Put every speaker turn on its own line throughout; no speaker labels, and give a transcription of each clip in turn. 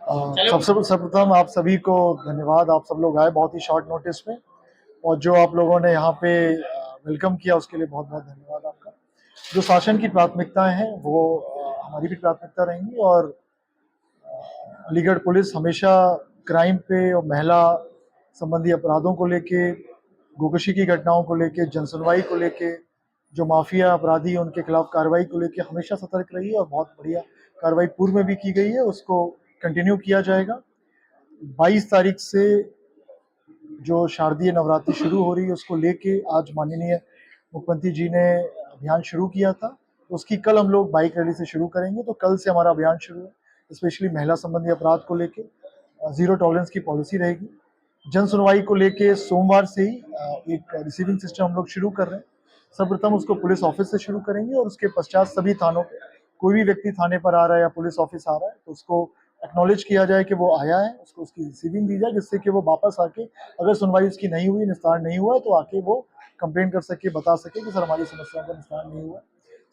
सबसे सर्वप्रथम आप सभी को धन्यवाद। आप सब लोग आए बहुत ही शॉर्ट नोटिस में, और जो आप लोगों ने यहाँ पे वेलकम किया उसके लिए बहुत बहुत धन्यवाद आपका। जो शासन की प्राथमिकताएं हैं वो हमारी भी प्राथमिकता रहेंगी, और अलीगढ़ पुलिस हमेशा क्राइम पे और महिला संबंधी अपराधों को लेके, गोकशी की घटनाओं को लेके, जनसुनवाई को लेके, जो माफिया अपराधी हैं उनके खिलाफ कार्रवाई को लेके हमेशा सतर्क रही है, और बहुत बढ़िया कार्रवाई पूर्व में भी की गई है, उसको कंटिन्यू किया जाएगा। 22 तारीख से जो शारदीय नवरात्रि शुरू हो रही है उसको लेके आज माननीय मुख्यमंत्री जी ने अभियान शुरू किया था। उसकी कल हम लोग बाइक रैली से शुरू करेंगे, तो कल से हमारा अभियान शुरू है। स्पेशली महिला संबंधी अपराध को लेके जीरो टॉलरेंस की पॉलिसी रहेगी। जन सुनवाई को लेके सोमवार से ही एक रिसीविंग सिस्टम हम लोग शुरू कर रहे हैं। सर्वप्रथम उसको पुलिस ऑफिस से शुरू करेंगे, और उसके पश्चात सभी थानों पे कोई भी व्यक्ति थाने पर आ रहा है या पुलिस ऑफिस आ रहा है तो उसको एक्नॉलेज किया जाए कि वो आया है, उसको उसकी रिसीविंग दी जाए, जिससे कि वो वापस आके अगर सुनवाई उसकी नहीं हुई, निस्तारण नहीं हुआ है, तो आके वो कंप्लेन कर सके, बता सके कि सर हमारी समस्याओं का निस्तारण नहीं हुआ।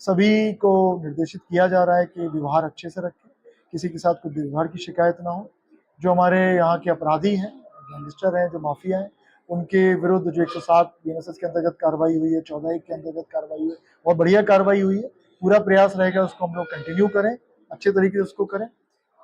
सभी को निर्देशित किया जा रहा है कि व्यवहार अच्छे से रखें, किसी के साथ कोई व्यवहार की शिकायत ना हो। जो हमारे यहाँ के अपराधी हैं, गैंगस्टर हैं, जो माफिया हैं, उनके विरुद्ध जो 107 बीएनएसएस के अंतर्गत कार्रवाई हुई है, 14 के अंतर्गत कार्रवाई हुई है, बहुत बढ़िया कार्रवाई हुई है। पूरा प्रयास रहेगा उसको हम लोग कंटिन्यू करें, अच्छे तरीके से उसको करें।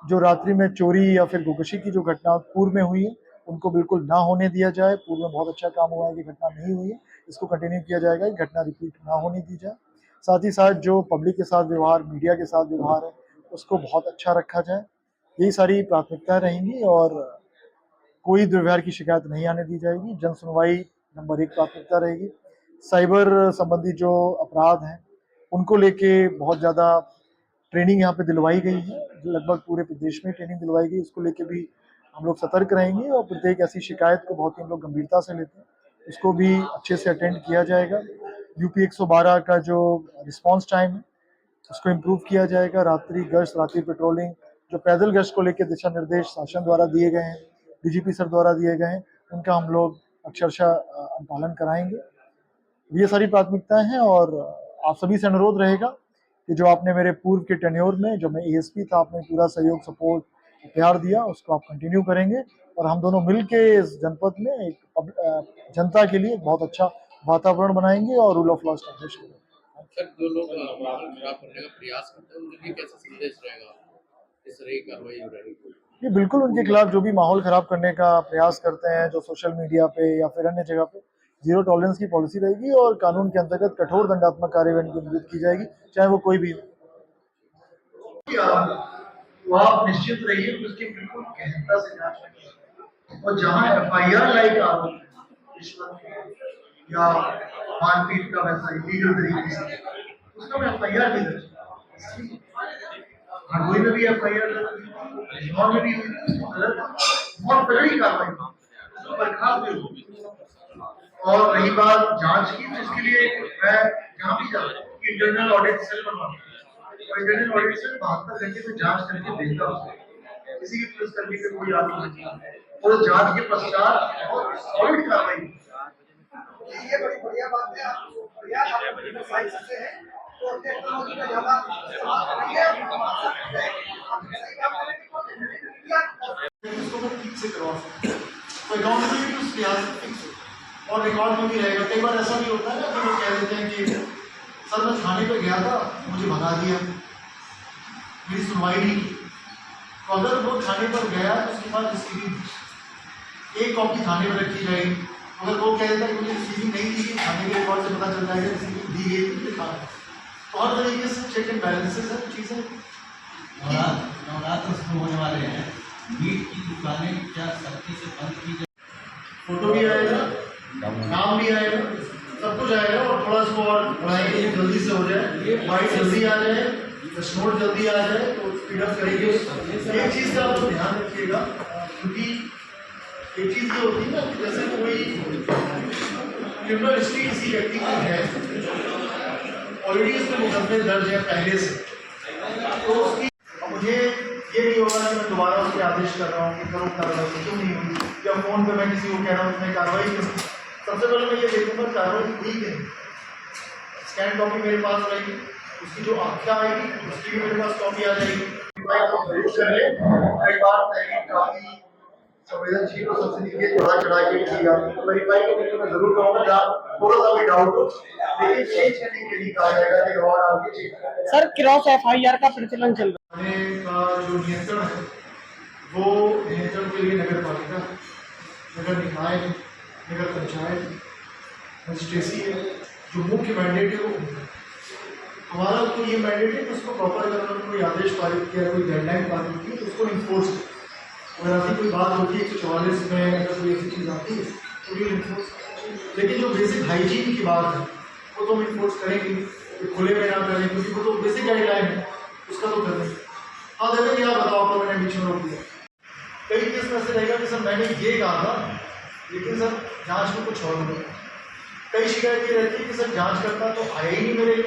जो रात्रि में चोरी या फिर गोकशी की जो घटना पूर्व में हुई है उनको बिल्कुल ना होने दिया जाए। पूर्व में बहुत अच्छा काम हुआ है कि घटना नहीं हुई है, इसको कंटिन्यू किया जाएगा कि घटना रिपीट ना होने दी जाए। साथ ही साथ जो पब्लिक के साथ व्यवहार, मीडिया के साथ व्यवहार है, उसको बहुत अच्छा रखा जाए। यही सारी प्राथमिकताएं रहेंगी, और कोई दुर्व्यवहार की शिकायत नहीं आने दी जाएगी। जन सुनवाई नंबर 1 प्राथमिकता रहेगी। साइबर संबंधी जो अपराध हैं उनको लेके बहुत ज़्यादा ट्रेनिंग यहाँ पे दिलवाई गई है, लगभग पूरे प्रदेश में ट्रेनिंग दिलवाई गई। इसको लेके भी हम लोग सतर्क रहेंगे, और प्रत्येक ऐसी शिकायत को बहुत ही हम लोग गंभीरता से लेते हैं, उसको भी अच्छे से अटेंड किया जाएगा। यूपी 112 का जो रिस्पांस टाइम है उसको इम्प्रूव किया जाएगा। रात्रि गश्त, रात्रि पेट्रोलिंग, जो पैदल गश्त को लेकर दिशा निर्देश शासन द्वारा दिए गए हैं, डीजीपी सर द्वारा दिए गए हैं, उनका हम लोग अक्षरशः अनुपालन कराएंगे। ये सारी प्राथमिकताएं हैं, और आप सभी से अनुरोध रहेगा कि जो आपने मेरे पूर्व के टेन्योर में, जो मैं एएसपी था, आपने पूरा सहयोग, सपोर्ट, प्यार दिया, उसको आप कंटिन्यू करेंगे, और हम दोनों मिलके इस जनपद में एक जनता के लिए बहुत अच्छा वातावरण बनाएंगे और रूल ऑफ लॉ एस्टैब्लिश करेंगे।
सर, जो लोग माहौल खराब करने का प्रयास करते हैं उनके लिए कैसा संदेश रहेगा इस तरह की कार्रवाई हो रही है?
ये बिल्कुल उनके खिलाफ जो भी माहौल खराब करने का प्रयास करते हैं, जो सोशल मीडिया पे या फिर अन्य जगह पे, जीरो टॉलरेंस की पॉलिसी रहेगी, और कानून के अंतर्गत कठोर दंडात्मक कार्यवाही की विरुद्ध की जाएगी, चाहे वो कोई भी हो। तो आप निश्चित रहिए कि उसकी बिल्कुल गहनता से जांच करिए, और जहां एफआईआर लाइक आरोप रिश्वत या मारपीट का वैसा इलीगल तरीके से, उसका मैं एफआईआर भी दर्ज, हरदोई में भी एफआईआर दर्ज, में भी बहुत तगड़ी कार्रवाई बर्खास्त भी हुई। और रही बात जांच की, तो इसके लिए मैं जहां भी जाता हूँ इंटरनल ऑडिट सेल बनवाता हूँ, और इंटरनल ऑडिट सेल 72 घंटे में जांच करके देता हूँ किसी भी पुलिसकर्मी पे कोई आरोप नहीं, और जांच के पश्चात बहुत सॉलिड कार्रवाई। ये बड़ी बढ़िया बात है, आपको बढ़िया आप साइंस से हैं तो टेक्नोलॉजी का ज्यादा इस्तेमाल करेंगे, इसको ठीक से करवा सकते हैं, तो अकाउंटेबिलिटी उस लिहाज से फिक्स हो, और रिकॉर्ड में भी रहेगा। कई बार ऐसा भी होता है ना कि लोग कह देते हैं कि सर मैं थाने पे गया था, मुझे भगा दिया, मेरी सुनवाई नहीं की। तो अगर वो थाने पर गया तो उसके बाद रिसीविंग एक कॉपी थाने पर रखी जाएगी। अगर वो कह देता है कि मुझे रिसीविंग नहीं दी, थाने के रिकॉर्ड से पता चल जाएगा रिसीविंग दी गई तो लिखा है। तो हर तरीके से चेक एंड बैलेंसेस है चीज़ें।
नवरात्र शुरू होने वाले हैं, मीट की दुकानें क्या सख्ती से बंद की जाए?
फोटो भी आएगा, नाम भी आएगा, सब कुछ आएगा, और थोड़ा सा और बढ़ाएंगे जल्दी से हो जाए, बाइट जल्दी आ जाए, नोट जल्दी आ जाए, तो स्पीड अप करेंगे। एक चीज़ का आप लोग ध्यान रखिएगा, क्योंकि एक चीज़ ये होती है ना कि जैसे कोई क्रिमिनल हिस्ट्री किसी व्यक्ति की है, ऑलरेडी उसमें मुकदमे दर्ज है पहले से, तो उसकी मुझे ये नहीं होगा कि मैं दोबारा उसके आदेश कर रहा हूँ कि करो कार्रवाई, क्यों नहीं हुई, या फोन पे मैं किसी को कह रहा हूँ उसने कार्रवाई क्यों। सबसे पहले मैं ये देखूंगा कार्रवाई हुई कि नहीं। स्कैन कॉपी मेरे पास रहेगी, उसकी जो आख्या आएगी उसकी भी मेरे पास कॉपी आ जाएगी। संवेदनशील और सबसे देखिए चढ़ा चढ़ा के किया वेरीफाई करने के लिए मैं जरूर कहूँगा जहाँ थोड़ा सा भी डाउट हो लेकिन चेंज करने के लिए कहा जाएगा कि और आगे चेंज
सर क्रॉस एफआईआर का प्रचलन चल रहा
थाने का जो नियंत्रण है वो नियंत्रण के लिए नगर पालिका नगर निकाय नगर पंचायत मजिस्ट्रेसी है जो मुख्य मैंडेट है वो हमारा तो ये मैंडेट है कि उसको प्रॉपर अगर उन्होंने कोई आदेश पारित किया कोई गाइडलाइन पारित की तो उसको इन्फोर्स अगर ऐसी कोई बात होती है 144 में अगर कोई ऐसी चीज़ आती है तो ये इन्फोर्स लेकिन जो बेसिक हाइजीन की बात है वो तो हम इन्फोर्स करेंगे कि खुले में ना करें क्योंकि वो तो बेसिक गाइडलाइन है उसका तो करें। हाँ देखो क्या बताओ आपको मैंने बीच में रोक दिया कई केस में ऐसे रहेगा कि सर मैंने ये कहा था लेकिन सर जांच में कुछ और हो गया कई शिकायत ये रहती है कि सर जांच करता तो आया ही नहीं मेरे